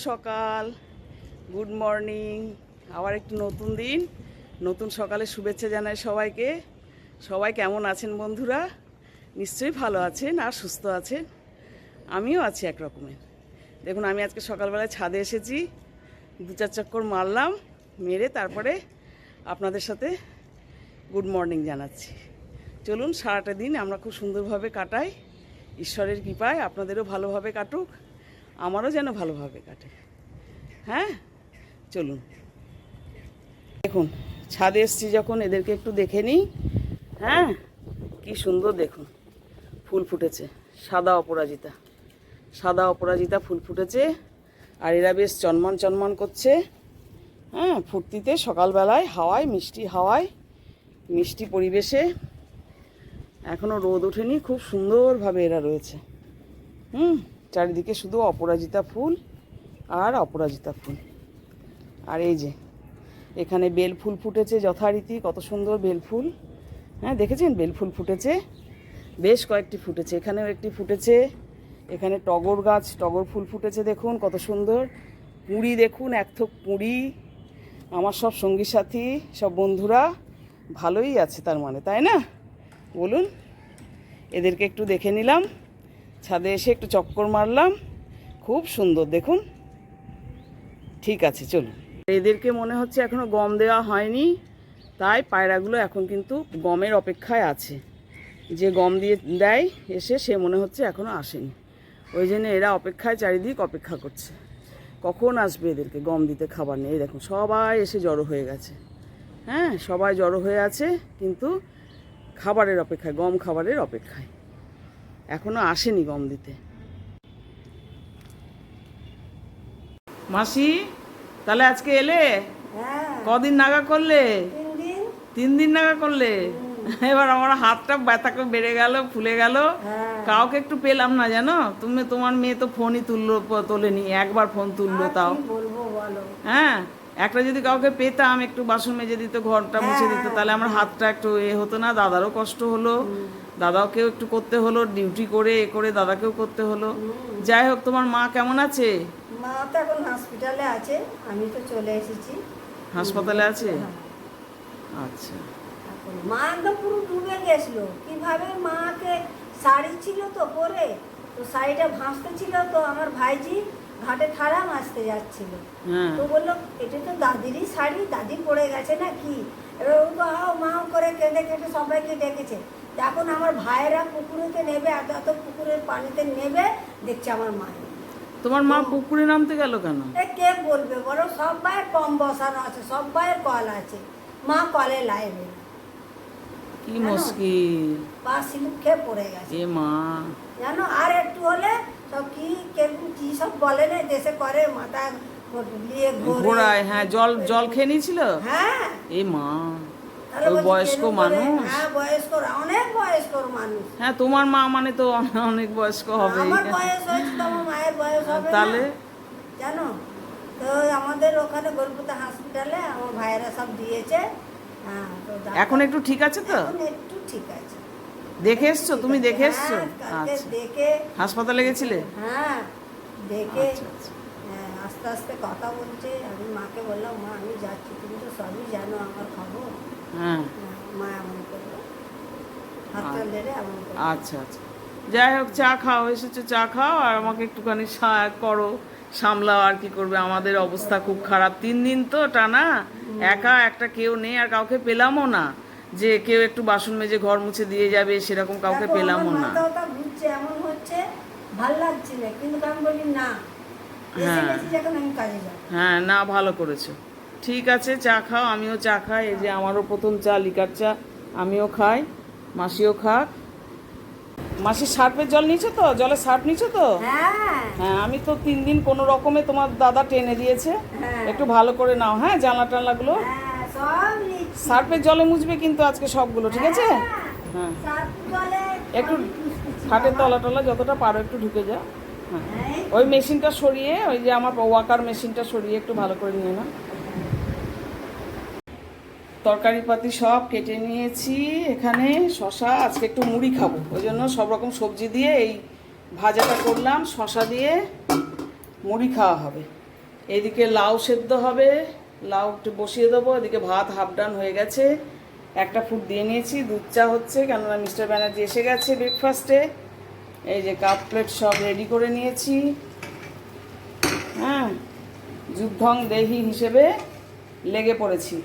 সকাল, good morning. আবার একটু নতুন দিন, নতুন সকালে শুভেচ্ছা জানাই সবাইকে। সবাই কেমন আছেন বন্ধুরা? নিশ্চয়ই ভালো আছেন আর সুস্থ আছেন। আমিও আছি এক রকমের। দেখুন, আমি আজকে সকালবেলায় ছাদে এসেছি, 2-4 চক্কর মারলাম, মেরে তারপরে আপনাদের সাথে গুড মর্নিং জানাচ্ছি। চলুন, সারাটা দিন আমরা খুব সুন্দরভাবে কাটাই। ঈশ্বরের কৃপায় আপনাদেরও ভালোভাবে কাটুক, আমারও যেন ভালোভাবে কাটে। হ্যাঁ, চলুন। দেখুন, ছাদে এসছি যখন এদেরকে একটু দেখে নিই। হ্যাঁ, কি সুন্দর দেখুন, ফুল ফুটেছে। সাদা অপরাজিতা ফুল ফুটেছে, আর এরা বেশ চনমান চনমান করছে। হ্যাঁ, ফুর্তিতে সকালবেলায় হাওয়ায়, মিষ্টি হাওয়ায়, মিষ্টি পরিবেশে। এখনও রোদ ওঠেনি, খুব সুন্দরভাবে এরা রয়েছে। চারিদিকে শুধু অপরাজিতা ফুল আর অপরাজিতা ফুল। আর এই যে এখানে বেল ফুল ফুটেছে যথারীতি, কত সুন্দর বেল ফুল। হ্যাঁ, দেখেছেন বেল ফুল ফুটেছে, বেশ কয়েকটি ফুটেছে। এখানেও একটি ফুটেছে। এখানে টগর গাছ, টগর ফুল ফুটেছে, দেখুন কত সুন্দর। পুঁড়ি দেখুন, এক থোক পুঁড়ি। আমার সব সঙ্গী সাথী, সব বন্ধুরা ভালোই আছে তার মানে, তাই না বলুন? এদেরকে একটু দেখে নিলাম, ছাদে এসে একটু চক্কর মারলাম। খুব সুন্দর দেখুন। ঠিক আছে, চলুন। এদেরকে মনে হচ্ছে এখনও গম দেওয়া হয়নি, তাই পায়রাগুলো এখন কিন্তু গমের অপেক্ষায় আছে। যে গম দিয়ে দেয় এসে, সে মনে হচ্ছে এখনও আসেনি। ওই জন্য এরা অপেক্ষায়, চারিদিক অপেক্ষা করছে কখন আসবে এদেরকে গম দিতে। খাবার নেই, দেখুন সবাই এসে জড়ো হয়ে গেছে। হ্যাঁ, সবাই জড়ো হয়ে আছে, কিন্তু খাবারের অপেক্ষায়, গম খাবারের অপেক্ষায়। এখনো আসেনি গম দিতে। মাসি, তাহলে আজকে এলে? কদিন নাগা করলে? 3 দিন নাগা করলে। এবার আমার হাতটা ব্যথা করে বেড়ে গেল, ফুলে গেল। কাউকে একটু পেলাম না, জানো। তোমার মেয়ে তো ফোনই তোলেনি, একবার ফোন তুললো তাও। হ্যাঁ, একটা যদি কাউকে পেতাম, একটু বাসন মেজে দিত, ঘরটা মুছে দিত, তাহলে আমার হাতটা একটু হতো না। দাদারও কষ্ট হলো, দাদাকেও একটু করতে হলো, ডিউটি করে করে দাদাকেও করতে হলো। যাই হোক, তোমার মা কেমন আছে? মা তো এখন হসপিটালে আছে, আমি তো চলে এসেছি। হাসপাতালে আছে? আচ্ছা। মা একদম পুরো ডুবে গেছিল। কিভাবে মাকে শাড়ি ছিল তো পরে, তো শাড়িটা ভাসতে ছিল, তো আমার ভাইজি ঘাটে থাড়া মাছতে যাচ্ছিল, তো বললো এটা তো দাদিরই শাড়ি, দাদি পড়ে গেছে না কি। এবার ও তো মা করে কেঁদে কেটে সবাইকে ডেকেছে। এখন আমার ভাইয়েরা পুকুরেতে নেবে, এত পুকুরের পানিতে নেবে, দেখছে আমার মা। তোমার মা পুকুরে নামতে গেল কেন? কে বলবে বলো, সবাই কম বসানো আছে, সবাই কল আছে, মা কলে লাইবে। কি মুশকিল, পা স্লিপ খেয়ে পড়ে গেছে। এ মা, জানো, আর একটু হলে সব কি সব বলে না, দেশে করে মাথা নিয়ে ঘোড়ায়। হ্যাঁ, জল খেয়ে নিয়েছিল। হ্যাঁ, এ মা, বয়স্ক মানুষ। হ্যাঁ, বয়স্ক, অনেক বয়স্ক মানুষ। হ্যাঁ, তোমার মা মানে তো অনেক বয়স্ক হবে। আমার বয়স হয়েছে তো আমার মায়ের বয়স হবে তাহলে, জানো। তো আমাদের ওখানে গোলপুতা হসপিটালে আমার ভাইয়েরা সব দিয়েছে। এখন একটু ঠিক আছে তো? একটু ঠিক আছে। দেখে এসছো? তুমি দেখে এসছো? আচ্ছা, দেখে হাসপাতালে গেছিলে? হ্যাঁ, দেখে আস্তে আস্তে কথা বলছে। আমি মাকে বললাম, মা আমি যাচ্ছি, তুমি তো সবই জানো আমার খবর। হ্যাঁ, মা এমন করলো, হাতটা লেড়ে এমন করলো। আচ্ছা আচ্ছা। যাই হোক, চা খাও, এসেছো চা খাও, আর আমাকে একটুখানি করো, সামলাও। আর কি করবে, আমাদের অবস্থা খুব খারাপ। 3 দিন তো টানা, একা একটা কেউ নেই, আর কাউকে পেলামও না যে কেউ একটু বাসন মেজে ঘর মুছে দিয়ে যাবে, সেরকম কাউকে পেলামও না। এমন হচ্ছে, ভাল লাগছে না, কিন্তু আমি বলি না, হ্যাঁ, না, ভালো করেছো। ঠিক আছে, চা খাও, আমিও চা খাই। এই যে আমারও প্রথম চা, লিকার চা, আমিও খাই, মাসিও খাক। মাসি সার্ফের জল নিচ্ছ তো? জলে সার্ফ নিচ্ছ তো? হ্যাঁ, আমি তো 3 দিন কোনো রকমে তোমার দাদা টেনে দিয়েছে। একটু ভালো করে নাও, হ্যাঁ, জানলা টানলাগুলো। সার্ফের জলে মুছবে কিন্তু আজকে সবগুলো, ঠিক আছে? হ্যাঁ, একটু খাটের তলা টলা যতটা পারো একটু ঢুকে যাও। হ্যাঁ, ওই মেশিনটা সরিয়ে, ওই যে আমার ওয়াকার মেশিনটা সরিয়ে একটু ভালো করে নিয়ে নাও। তরকারি পাতি সব কেটে নিয়েছি। এখানে শশা, আজকে একটু মুড়ি খাবো, ওই জন্য সব রকম সবজি দিয়ে এই ভাজাটা করলাম। শশা দিয়ে মুড়ি খাওয়া হবে। এদিকে লাউ সেদ্ধ হবে, লাউ একটু বসিয়ে দেবো। এদিকে ভাত হাফ ডান হয়ে গেছে, একটা ফুট দিয়ে নিয়েছি। দুধ চা হচ্ছে, কেননা মিস্টার ব্যানার্জি এসে গেছে ব্রেকফাস্টে। এই যে কাপ প্লেট সব রেডি করে নিয়েছি। হ্যাঁ, যুদ্ধং দেহি হিসেবে লেগে পড়েছি।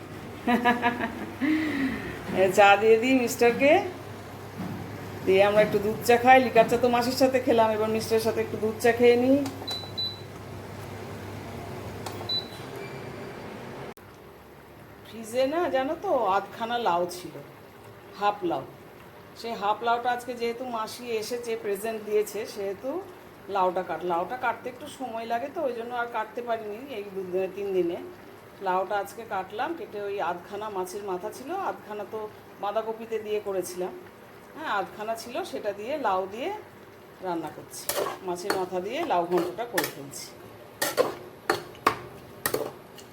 চা দিয়ে দিই মিস্টারকে, দিয়ে আমরা একটু দুধ চা খাই। লিকার চা তো মাসির সাথে খেলাম, এবার মিস্টারের সাথে একটু দুধ চা খেয়ে নিই। ফ্রিজে না জানো তো আধখানা লাউ ছিল, হাফ লাউ। সেই হাফ লাউটা আজকে যেহেতু মাসি এসেছে, প্রেজেন্ট দিয়েছে, সেহেতু লাউটা কাটতে একটু সময় লাগে, তো ওই জন্য আর কাটতে পারিনি এই 3 দিনে। লাউটা আজকে কাটলাম, কেটে ওই আধখানা মাছের মাথা ছিল, আধখানা তো বাঁধাকপিতে দিয়ে করেছিলাম। হ্যাঁ, আধখানা ছিল, সেটা দিয়ে লাউ দিয়ে রান্না করছি। মাছের মাথা দিয়ে লাউ ঘন্টটা করে ফেলছি।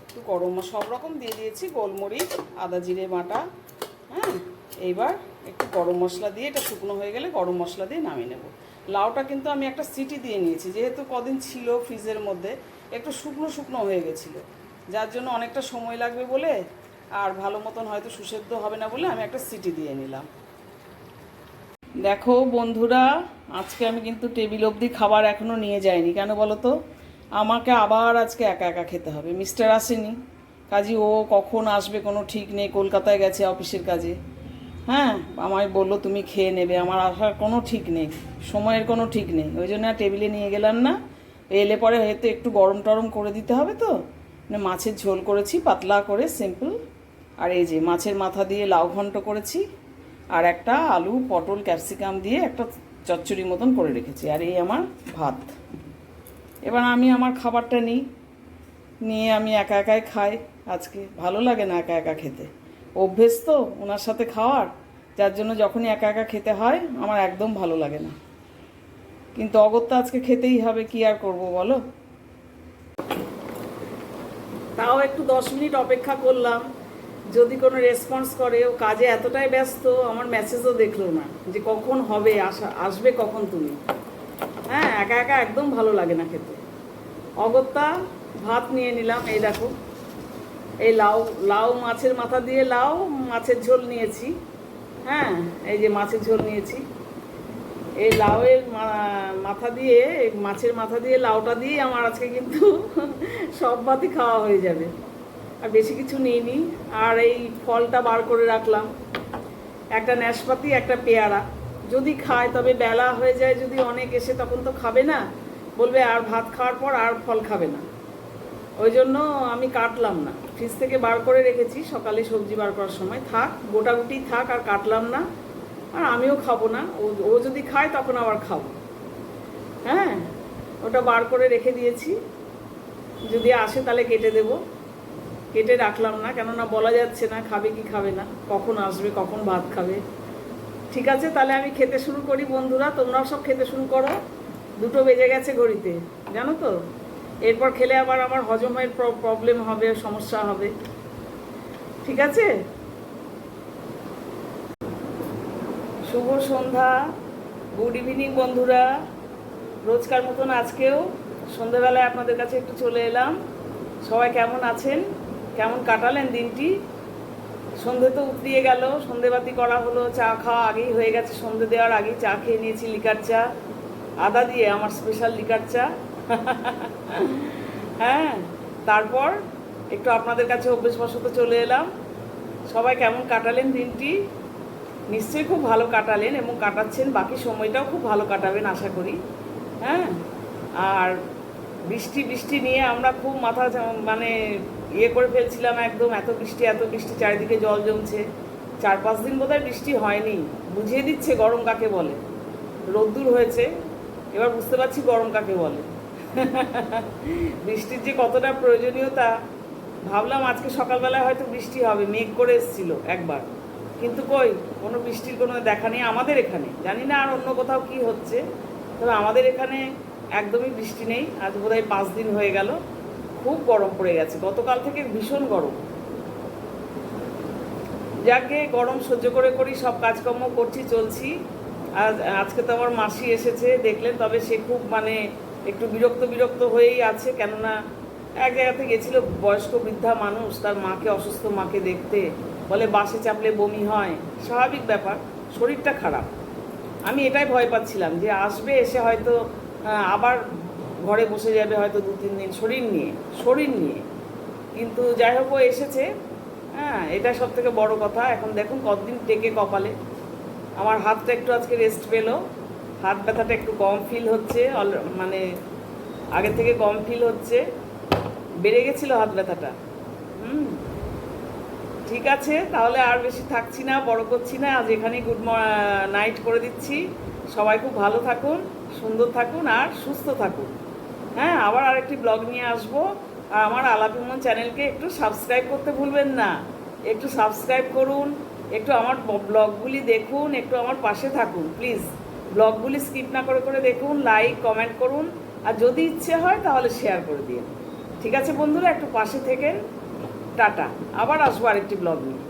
একটু গরম সব রকম দিয়ে দিয়েছি, গোলমরিচ, আদা জিরে বাটা। হ্যাঁ, এইবার একটু গরম মশলা দিয়ে, এটা শুকনো হয়ে গেলে গরম মশলা দিয়ে নামিয়ে নেব। লাউটা কিন্তু আমি একটা সিটি দিয়ে নিয়েছি, যেহেতু কদিন ছিল ফ্রিজের মধ্যে, একটু শুকনো শুকনো হয়ে গেছিলো, যার জন্য অনেকটা সময় লাগবে বলে, আর ভালো মতন হয়তো সুসেদ্ধ হবে না বলে আমি একটা সিটি দিয়ে নিলাম। দেখো বন্ধুরা, আজকে আমি কিন্তু টেবিল অবধি খাবার এখনও নিয়ে যাইনি। কেন বলো তো? আমাকে আবার আজকে একা একা খেতে হবে। মিস্টার আসেনি, কাজী ও কখন আসবে কোনো ঠিক নেই, কলকাতায় গেছে অফিসের কাজে। হ্যাঁ, আমায় বললো তুমি খেয়ে নেবে, আমার আসার কোনো ঠিক নেই, সময়ের কোনো ঠিক নেই। ওই জন্য আর টেবিলে নিয়ে গেলাম না। এলে পরে হয়তো একটু গরম টরম করে দিতে হবে, তো মানে মাছের ঝোল করেছি পাতলা করে, সিম্পল। আর এই যে মাছের মাথা দিয়ে লাউ ঘন্ট করেছি, আর একটা আলু পটল ক্যাপসিকাম দিয়ে একটা চচ্চড়ি মতন করে রেখেছি। আর এই আমার ভাত। এবার আমি আমার খাবারটা নিয়ে আমি একা একাই খাই। আজকে ভালো লাগে না একা একা খেতে, অভ্যেস তো ওনার সাথে খাওয়ার, যার জন্য যখনই একা একা খেতে হয় আমার একদম ভালো লাগে না। কিন্তু অগত্যা আজকে খেতেই হবে, কি আর করব বলো। তাও একটু 10 মিনিট অপেক্ষা করলাম, যদি কোনো রেসপন্স করে। ও কাজে এতটাই ব্যস্ত, আমার মেসেজও দেখলো না যে কখন হবে, আসবে কখন তুমি। হ্যাঁ, একা একা একদম ভালো লাগে না খেতে। অগত্যা ভাত নিয়ে নিলাম। এই দেখো, এই লাউ মাছের মাথা দিয়ে লাউ মাছের ঝোল নিয়েছি। হ্যাঁ, এই যে মাছের ঝোল নিয়েছি। এই লাউয়ের মাথা দিয়ে, মাছের মাথা দিয়ে লাউটা দিয়ে আমার আজকে কিন্তু সব ভাতই খাওয়া হয়ে যাবে, আর বেশি কিছু নিইনি। আর এই ফলটা বার করে রাখলাম, একটা নাশপাতি একটা পেয়ারা। যদি খায় তবে বেলা হয়ে যায়, যদি অনেক এসে তখন তো খাবে না, বলবে আর ভাত খাওয়ার পর আর ফল খাবে না। ওই জন্য আমি কাটলাম না, ফ্রিজ থেকে বার করে রেখেছি, সকালে সবজি বার করার সময় থাক, গোটাগুটি থাক, আর কাটলাম না। আর আমিও খাবো না, ও যদি খায় তখন আবার খাবো। হ্যাঁ, ওটা বার করে রেখে দিয়েছি, যদি আসে তাহলে কেটে দেব। কেটে রাখলাম না, কেননা বলা যাচ্ছে না খাবে কি খাবে না, কখন আসবে কখন ভাত খাবে। ঠিক আছে, তাহলে আমি খেতে শুরু করি বন্ধুরা, তোমরাও সব খেতে শুরু করো। 2টো বেজে গেছে ঘড়িতে, জানো তো। এরপর খেলে আবার আমার হজমের প্রবলেম হবে, সমস্যা হবে। ঠিক আছে, শুভ সন্ধ্যা, গুড ইভিনিং বন্ধুরা। রোজকার মতন আজকেও সন্ধ্যেবেলায় আপনাদের কাছে একটু চলে এলাম। সবাই কেমন আছেন, কেমন কাটালেন দিনটি? সন্ধে তো উতরিয়ে গেল, সন্ধেবাতি করা হলো, চা খাওয়া আগেই হয়ে গেছে, সন্ধে দেওয়ার আগেই চা খেয়ে নিয়েছি, লিকার চা, আদা দিয়ে, আমার স্পেশাল লিকার চা। হ্যাঁ, তারপর একটু আপনাদের কাছে অভ্যেসবশত চলে এলাম। সবাই কেমন কাটালেন দিনটি? নিশ্চয়ই খুব ভালো কাটালেন এবং কাটাচ্ছেন, বাকি সময়টাও খুব ভালো কাটাবেন আশা করি। হ্যাঁ, আর বৃষ্টি নিয়ে আমরা খুব মাথা মানে ইয়ে করে ফেলছিলাম একদম, এত বৃষ্টি, চারিদিকে জল জমছে। 4-5 দিন বোধহয় বৃষ্টি হয়নি, বুঝিয়ে দিচ্ছে গরম কাকে বলে। রোদ্দুর হয়েছে, এবার বুঝতে পারছি গরম কাকে বলে। বৃষ্টির যে কতটা প্রয়োজনীয়তা, ভাবলাম আজকে সকালবেলায় হয়তো বৃষ্টি হবে, মেঘ করে এসেছিল একবার, কিন্তু কই কোনো বৃষ্টির কোনো দেখা নেই আমাদের এখানে। জানি না আর অন্য কোথাও কি হচ্ছে, তবে আমাদের এখানে একদমই বৃষ্টি নেই। আজ বোধহয় 5 দিন হয়ে গেল, খুব গরম পড়ে গেছে, গতকাল থেকে ভীষণ গরম। যাকে গরম সহ্য করি সব কাজকর্ম করছি, চলছি। আজকে তো আমার মাসি এসেছে দেখলেন, তবে সে খুব মানে একটু বিরক্ত হয়েই আছে, কেননা এক জায়গাতে গেছিল বয়স্ক বৃদ্ধা মানুষ, তার মাকে, অসুস্থ মাকে দেখতে, বলে বাসে চাপলে বমি হয়, স্বাভাবিক ব্যাপার, শরীরটা খারাপ। আমি এটাই ভয় পাচ্ছিলাম যে আসবে, এসে হয়তো আবার ঘরে বসে যাবে হয়তো 2-3 দিন শরীর নিয়ে। কিন্তু যাই হোক ও এসেছে। হ্যাঁ, এটা সব থেকে বড় কথা। এখন দেখুন কতদিন টেকে কপালে। আমার হাতটা একটু আজকে রেস্ট পেলো, হাত ব্যথাটা একটু কম ফিল হচ্ছে, মানে আগে থেকে কম ফিল হচ্ছে, বেড়ে গেছিলো হাত ব্যথাটা। ঠিক আছে, তাহলে আর বেশি থাকছি না, বড় করছি না, আজ এখানেই গুড নাইট করে দিচ্ছি। সবাই খুব ভালো থাকুন, সুন্দর থাকুন আর সুস্থ থাকুন। হ্যাঁ, আবার আরেকটি ব্লগ নিয়ে আসবো। আর আমার আলাপ ইমন চ্যানেলকে একটু সাবস্ক্রাইব করতে ভুলবেন না। একটু সাবস্ক্রাইব করুন, একটু আমার ব্লগগুলি দেখুন, একটু আমার পাশে থাকুন প্লিজ। ব্লগগুলি স্কিপ না করে করে দেখুন, লাইক কমেন্ট করুন, আর যদি ইচ্ছে হয় তাহলে শেয়ার করে দিন। ঠিক আছে বন্ধুরা, একটু পাশে থেকেন। টাটা, আবার আসবো আরেকটি ব্লগ নিয়ে।